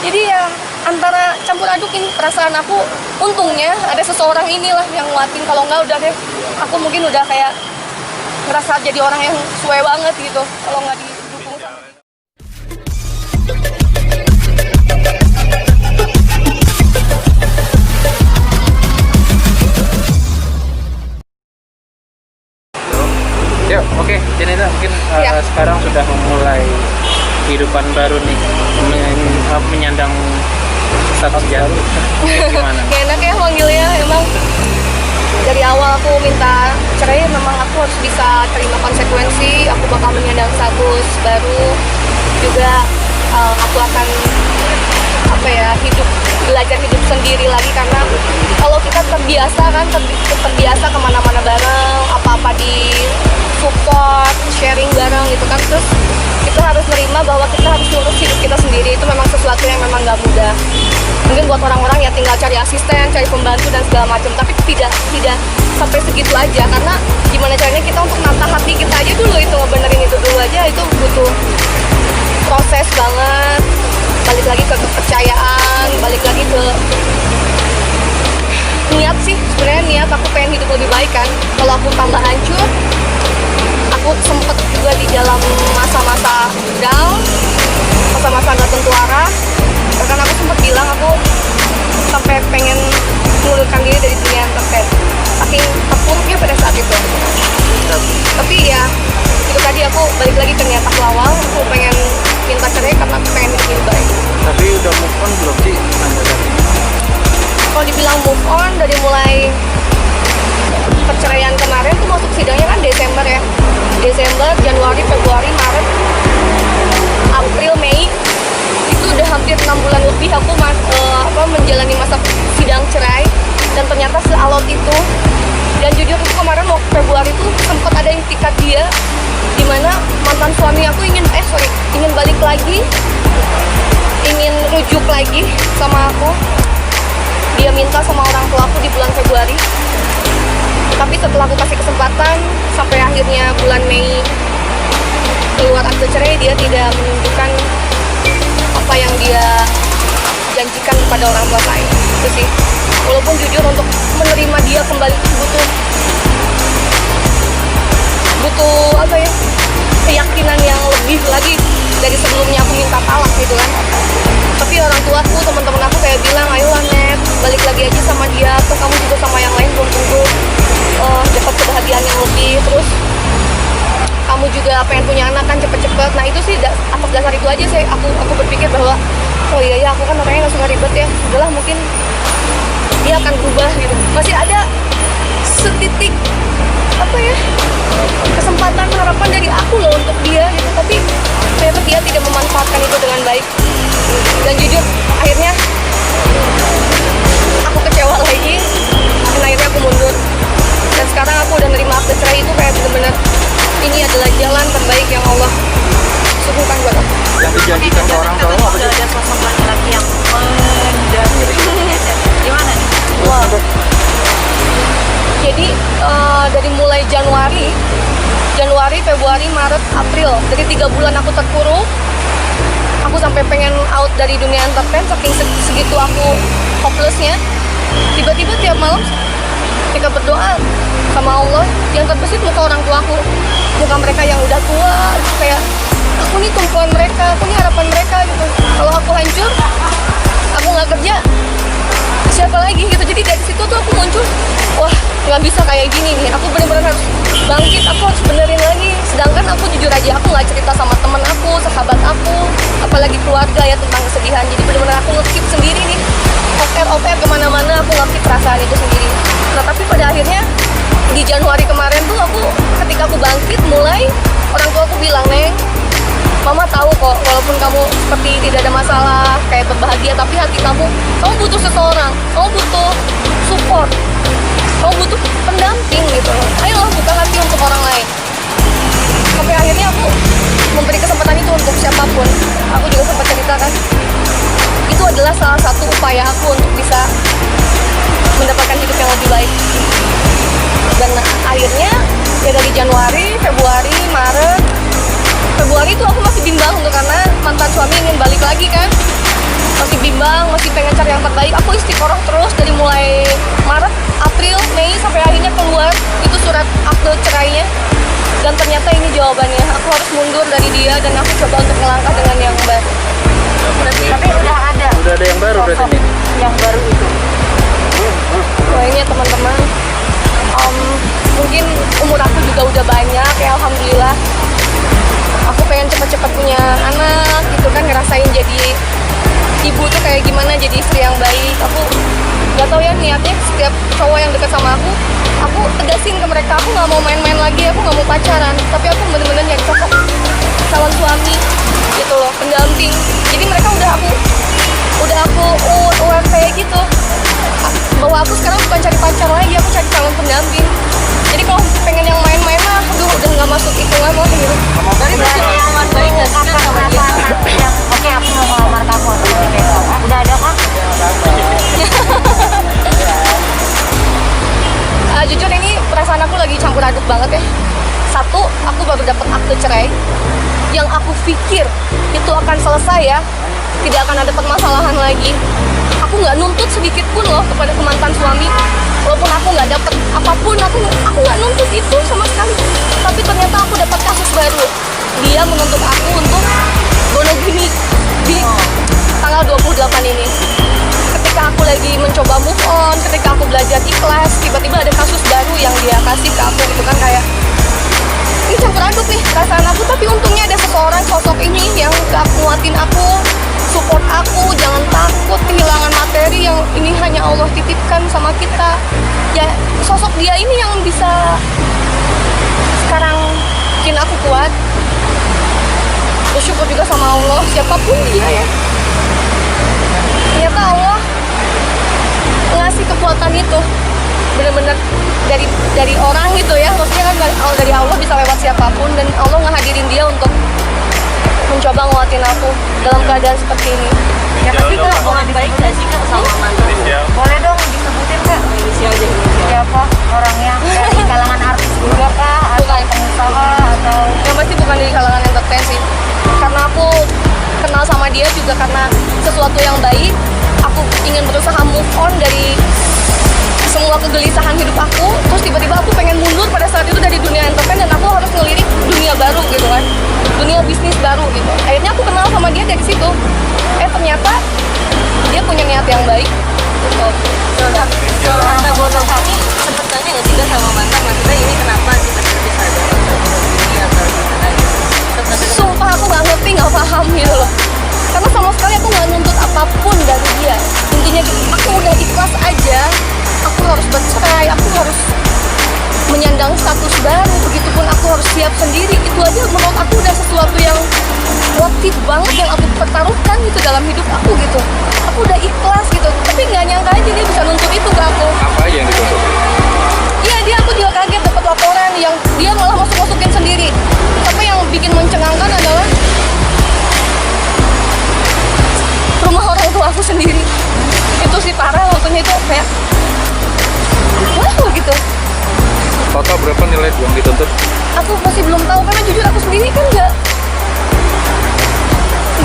Jadi ya antara campur aduk ini perasaan aku. Untungnya ada seseorang inilah yang nguatin. Kalau nggak udah deh, aku mungkin udah kayak ngerasa jadi orang yang suwe banget gitu kalau nggak didukung sama dia. Yuk, oke, Janita mungkin Ya. sekarang sudah memulai kehidupan baru nih, menyandang status baru. Gimana? Gak enak ya manggilnya, emang dari awal aku minta cerai, memang aku harus bisa terima konsekuensi, aku bakal menyandang status baru, juga aku akan belajar hidup sendiri lagi, karena kalau kita terbiasa kan, terbiasa kemana-mana bareng, apa-apa di support, sharing bareng gitu kan, terus kita harus menerima bahwa kita harus ngurus hidup kita sendiri. Itu memang sesuatu yang memang nggak mudah. Mungkin buat orang-orang ya tinggal cari asisten, cari pembantu dan segala macam, tapi tidak sampai segitu aja, karena gimana caranya kita untuk nata hati kita aja dulu, itu ngebenerin itu dulu aja, itu butuh proses banget. Balik lagi ke kepercayaan, balik lagi ke niat sih, sebenarnya niat aku pengen hidup lebih baik kan. Kalau aku tambah hancur, aku sempet juga di dalam masa-masa down, masa-masa gak tentu arah, bahkan aku sempet bilang aku sampai pengen mengundurkan diri dari dunia entertain, saking terpuruknya pada saat itu. Tapi ya itu tadi, aku balik lagi ke niat aku awal, aku pengen minta cerai karena aku pengen hidup lebih baik. Tapi udah move on belum sih? Kalau dibilang move on, dari mulai perceraian kemarin tuh masuk sidangnya kan Desember ya. Desember, Januari, Februari, Maret, April, Mei, itu udah hampir 6 bulan lebih aku menjalani masa sidang cerai, dan ternyata sealot itu. Dan jujur itu kemarin waktu Februari itu sempat ada intikat dia, dimana mantan suami aku ingin balik lagi, ingin rujuk lagi sama aku. Dia minta sama orang tua aku di bulan Februari, tapi setelah aku kasih kesempatan sampai akhirnya bulan Mei keluar akte cerai, dia tidak menunjukkan apa yang dia janjikan kepada orang tua saya. Itu sih, walaupun jujur untuk menerima dia kembali itu butuh keyakinan yang lebih lagi dari sebelumnya aku minta talak gitu kan. Tapi orang tuaku, teman-teman aku kayak bilang, ayolah Net, balik lagi aja sama dia, tuh kamu juga sama yang lain belum tentu dapat kebahagiaan yang lebih, terus kamu juga pengen punya anak kan cepet-cepet. Nah itu sih atas dasar itu aja sih aku berpikir bahwa oh iya ya, aku kan orangnya gak suka ribet ya, udahlah mungkin dia akan berubah gitu. Masih ada setitik kesempatan, harapan dari aku loh untuk dia gitu, tapi ternyata dia tidak memanfaatkan itu dengan baik. Dan jujur akhirnya aku kecewa lagi, dan akhirnya aku mundur. Dan sekarang aku udah nerima akte cerai, itu kayak bener-bener ini adalah jalan terbaik yang Allah suguhkan buat aku. Yang dijanjikan ke orang tua apa sih? Ada sosok laki-laki yang gimana nih? Wow. Jadi dari mulai Januari, Februari, Maret, April, dari 3 bulan aku terpuruk, aku sampai pengen out dari dunia entertain, saking segitu aku hopelessnya. Tiba-tiba tiap malam ketika berdoa sama Allah, yang terbesit muka orang tua aku, muka mereka yang udah tua, kayak aku nih tumpuan mereka, aku nih harapan mereka gitu. Kalau aku hancur, aku nggak kerja, siapa lagi gitu. Jadi dari situ tuh aku muncul, wah nggak bisa kayak gini nih, aku bener-bener harus bangkit, aku harus benerin lagi. Sedangkan aku jujur aja, aku nggak cerita sama temen aku, sahabat aku, apalagi keluarga ya tentang kesedihan. Jadi bener-bener aku nge-keep sendiri nih, oper kemana-mana, aku nge-keep perasaan itu sendiri. Nah tapi pada akhirnya di Januari kemarin tuh ketika aku bangkit mulai, orang tua aku bilang, Neng, Mama tahu kok, walaupun kamu seperti tidak ada masalah, kayak berbahagia, tapi hati kamu butuh seseorang, kamu butuh support, kamu butuh pendamping gitu. Ayolah buka hati untuk orang lain. Sampai akhirnya aku memberi kesempatan itu untuk siapapun. Aku juga sempat ceritakan, itu adalah salah satu upaya aku untuk bisa mendapatkan hidup yang lebih baik. Dan akhirnya ya dari Januari, Februari, Maret, Februari itu aku masih bimbang tuh, karena mantan suami ingin balik lagi kan, masih nulis di koran terus dari mulai Maret, April, Mei sampai akhirnya keluar itu surat akte cerainya. Dan ternyata ini jawabannya. Aku harus mundur dari dia dan aku coba untuk melangkah dengan yang baru. Tapi udah ada Udah ada yang baru berarti nih. yang baru itu. Wah ini ya teman-teman, mungkin umur aku juga udah banyak ya, alhamdulillah. Aku pengen cepet-cepet punya anak gitu kan, ngerasain jadi ibu tuh kayak gimana, jadi istri yang baik. Aku nggak tahu ya niatnya, setiap cowok yang dekat sama aku tegasin ke mereka, aku nggak mau main-main lagi, aku nggak mau pacaran, tapi aku bener-bener nyari sosok calon suami gitu loh, pendamping. Jadi mereka udah aku aware kayak gitu, bahwa aku sekarang bukan cari pacar lagi, aku cari calon pendamping. Jadi kalau pengen yang main-main mah, aduh udah nggak masuk hitungan loh gitu. Dari pengalaman baik nggak sih Kak sama dia? Yang oke aku mau melamar kamu atau besok. Udah ada Kak? Jujur ini perasaan aku lagi campur aduk banget ya. Satu, aku baru dapat akte cerai yang aku pikir itu akan selesai ya, tidak akan ada permasalahan lagi. Aku nggak nuntut sedikit pun loh kepada mantan suami, walaupun aku nggak dapat apapun, aku nggak nuntut itu sama sekali. Tapi ternyata aku dapat kasus baru. Dia menuntut aku untuk bunuh diri di tanggal 28 ini. Ketika aku lagi mencoba move on, ketika aku belajar ikhlas, tiba-tiba ada kasus baru yang dia kasih ke aku gitu kan, kayak ini campur aduk nih perasaan aku. Tapi untungnya ada seseorang, sosok ini yang gak nguatin aku, support aku, jangan takut kehilangan materi yang ini hanya Allah titipkan sama kita. Ya sosok dia ini yang bisa sekarang bikin aku kuat. Bersyukur juga sama Allah, siapapun dia ya, ternyata Allah ngasih kekuatan itu bener-bener dari orang gitu ya, maksudnya kan dari Allah bisa lewat siapapun, dan Allah ngehadirin dia untuk mencoba nguatin aku dalam keadaan seperti ini. Ya tapi Kak, hubungan baik nggak sih Kak sama mantan? Boleh dong disebutin Kak? Inisial aja. Siapa orangnya? Dari kalangan artis juga Kak? Atau pengusaha atau? Yang pasti bukan dari kalangan entertain sih, karena aku kenal sama dia juga karena sesuatu yang baik. Aku ingin berusaha move on dari semua kegelisahan hidup aku, terus tiba-tiba aku pengen mundur pada saat itu dari dunia entertain, dan aku harus ngelirik dunia baru gitu kan, dunia bisnis baru gitu. Akhirnya aku kenal sama dia dari situ. Ternyata dia punya niat yang baik. Tante Bono kami sempet tanya nggak sih Kak sama mantan? Maksudnya ini kenapa kita bisa ada ini atau gimana gitu? Sumpah aku nggak ngerti, nggak paham gitu loh. Karena sama sekali aku nggak nuntut apapun dari dia. Intinya gitu, aku udah ikhlas aja. Aku harus bercerai, aku harus menyandang status baru, begitupun aku harus siap sendiri. Itu aja menurut aku udah sesuatu yang worth it banget, yang aku pertaruhkan gitu dalam hidup aku gitu. Aku udah ikhlas gitu, tapi nggak nyangka aja dia bisa nuntut itu ke aku. Apa aja yang dituntut? Iya, aku juga kaget dapat laporan yang dia malah masukin sendiri. Tapi yang bikin mencengangkan adalah rumah orang tua aku sendiri. Itu sih parah, waktunya itu kayak wow gitu. Total berapa nilai yang dituntut? Aku masih belum tahu karena jujur aku sendiri kan nggak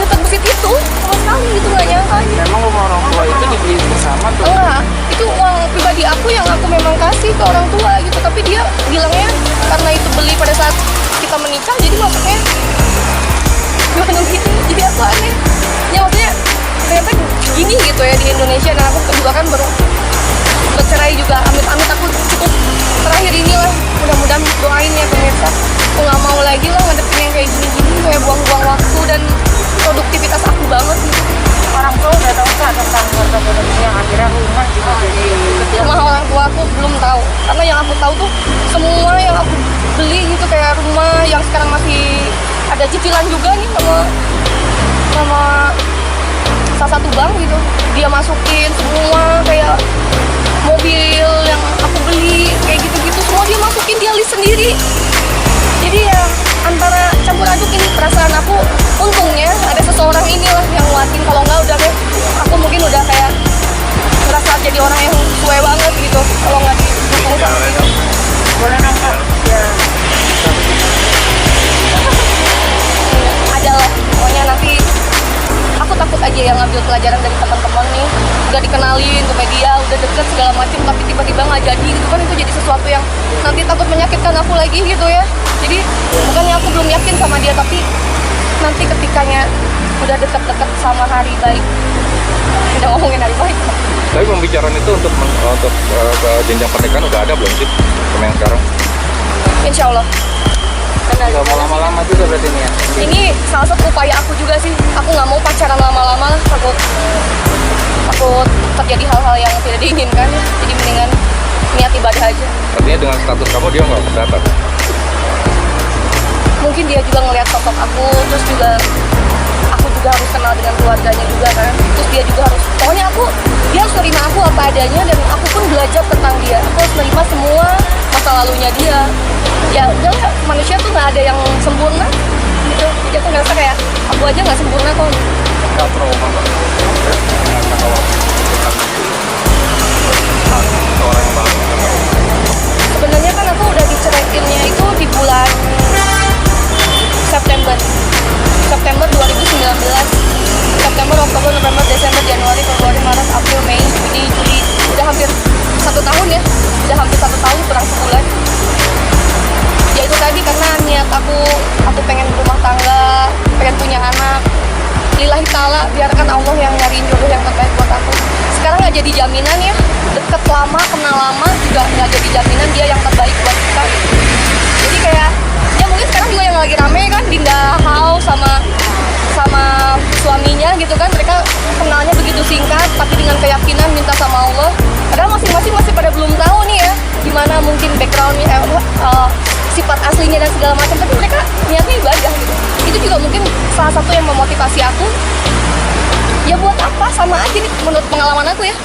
terbesit itu sama sekali gitu, nggak nyangka aja. Memang rumah orang tua itu dibeli bersama tuh? Enggak, itu uang pribadi aku yang aku memang kasih ke orang tua gitu. Tapi dia bilangnya karena itu beli pada saat kita menikah, jadi maksudnya gimana gitu. Jadi aku aneh. Ya maksudnya ternyata gini gitu ya di Indonesia, dan aku kedua kan baru bercerai juga. Amit-amit aku cukup terakhir inilah, mudah-mudahan doain ya pemirsa. Aku nggak mau lagi lah ngadepin yang kayak gini-gini, kayak buang-buang waktu dan produktivitas aku banget gitu. Orang tua udah tahu Kak tentang keluarga Bono ini yang akhirnya rumah juga jadi Rumah orang tua aku belum tahu, karena yang aku tahu tuh semua yang aku beli gitu, kayak rumah yang sekarang masih ada cicilan juga nih sama salah satu bank gitu, dia masukin semua, kayak mobil yang aku beli kayak gitu-gitu semua dia masukin, dia list sendiri. Jadi ya antara campur aduk ini perasaan aku. Untungnya ada seseorang inilah yang nguatin, kalau nggak udah deh aku mungkin udah kayak ngerasa jadi orang yang sesuai banget gitu kalau nggak didukung sama dia. boleh dong Kak? Ya. Adalah pokoknya nanti aku takut aja yang ngambil pelajaran dari teman-teman doang nih, udah dikenalin ke media, udah deket segala macem, tapi tiba-tiba nggak jadi gitu kan, itu jadi sesuatu yang nanti takut menyakitkan aku lagi gitu ya. Jadi bukannya aku belum yakin sama dia, tapi nanti ketikanya udah deket-deket sama hari baik, udah ngomongin hari baik. Tapi pembicaraan itu untuk ke jenjang pernikahan udah ada belum sih sama yang sekarang? Insya Allah. Nggak mau lama-lama juga berarti ini ya? Ini salah satu upaya aku juga sih. Aku nggak mau pacaran lama-lama, takut terjadi hal-hal yang tidak diinginkan. Jadi mendingan niat ibadah aja. Artinya dengan status kamu dia nggak keberatan? Mungkin dia juga ngelihat sosok aku, terus juga aku juga harus kenal dengan keluarganya juga kan. Terus dia juga harus, pokoknya dia harus terima aku apa adanya, dan aku pun belajar tentang dia. Aku harus menerima semua masa lalunya dia. Ya udahlah, manusia tuh nggak ada yang sempurna gitu. Jadi aku ngerasa kayak aku aja nggak sempurna kok. Nggak trauma orang yang baru. Sebenarnya kan aku udah diceraiinnya itu di bulan September 2019. September, Oktober, November, Desember, Januari, Februari, Maret, April, Mei, Juni, Juli, udah hampir 1 tahun ya, udah hampir 1 tahun kurang sebulan. Ya itu tadi, karena niat aku pengen berumah tangga, pengen punya anak. Lillahi ta'ala, biarkan Allah yang nyariin jodoh yang terbaik buat aku. Sekarang nggak jadi jaminan ya, deket lama, kenal lama juga nggak jadi jaminan dia yang terbaik buat kita. Jadi kayak, ya mungkin sekarang juga yang lagi rame kan, Dinda Hao sama suaminya gitu kan, mereka kenalnya begitu singkat, tapi dengan keyakinan minta sama Allah. Padahal masing-masing masih pada belum tahu nih ya, gimana mungkin backgroundnya, sifat aslinya dan segala macam, tapi mereka niatnya ibadah gitu. Itu juga mungkin salah satu yang memotivasi aku. Ya buat apa, sama aja nih menurut pengalaman aku ya.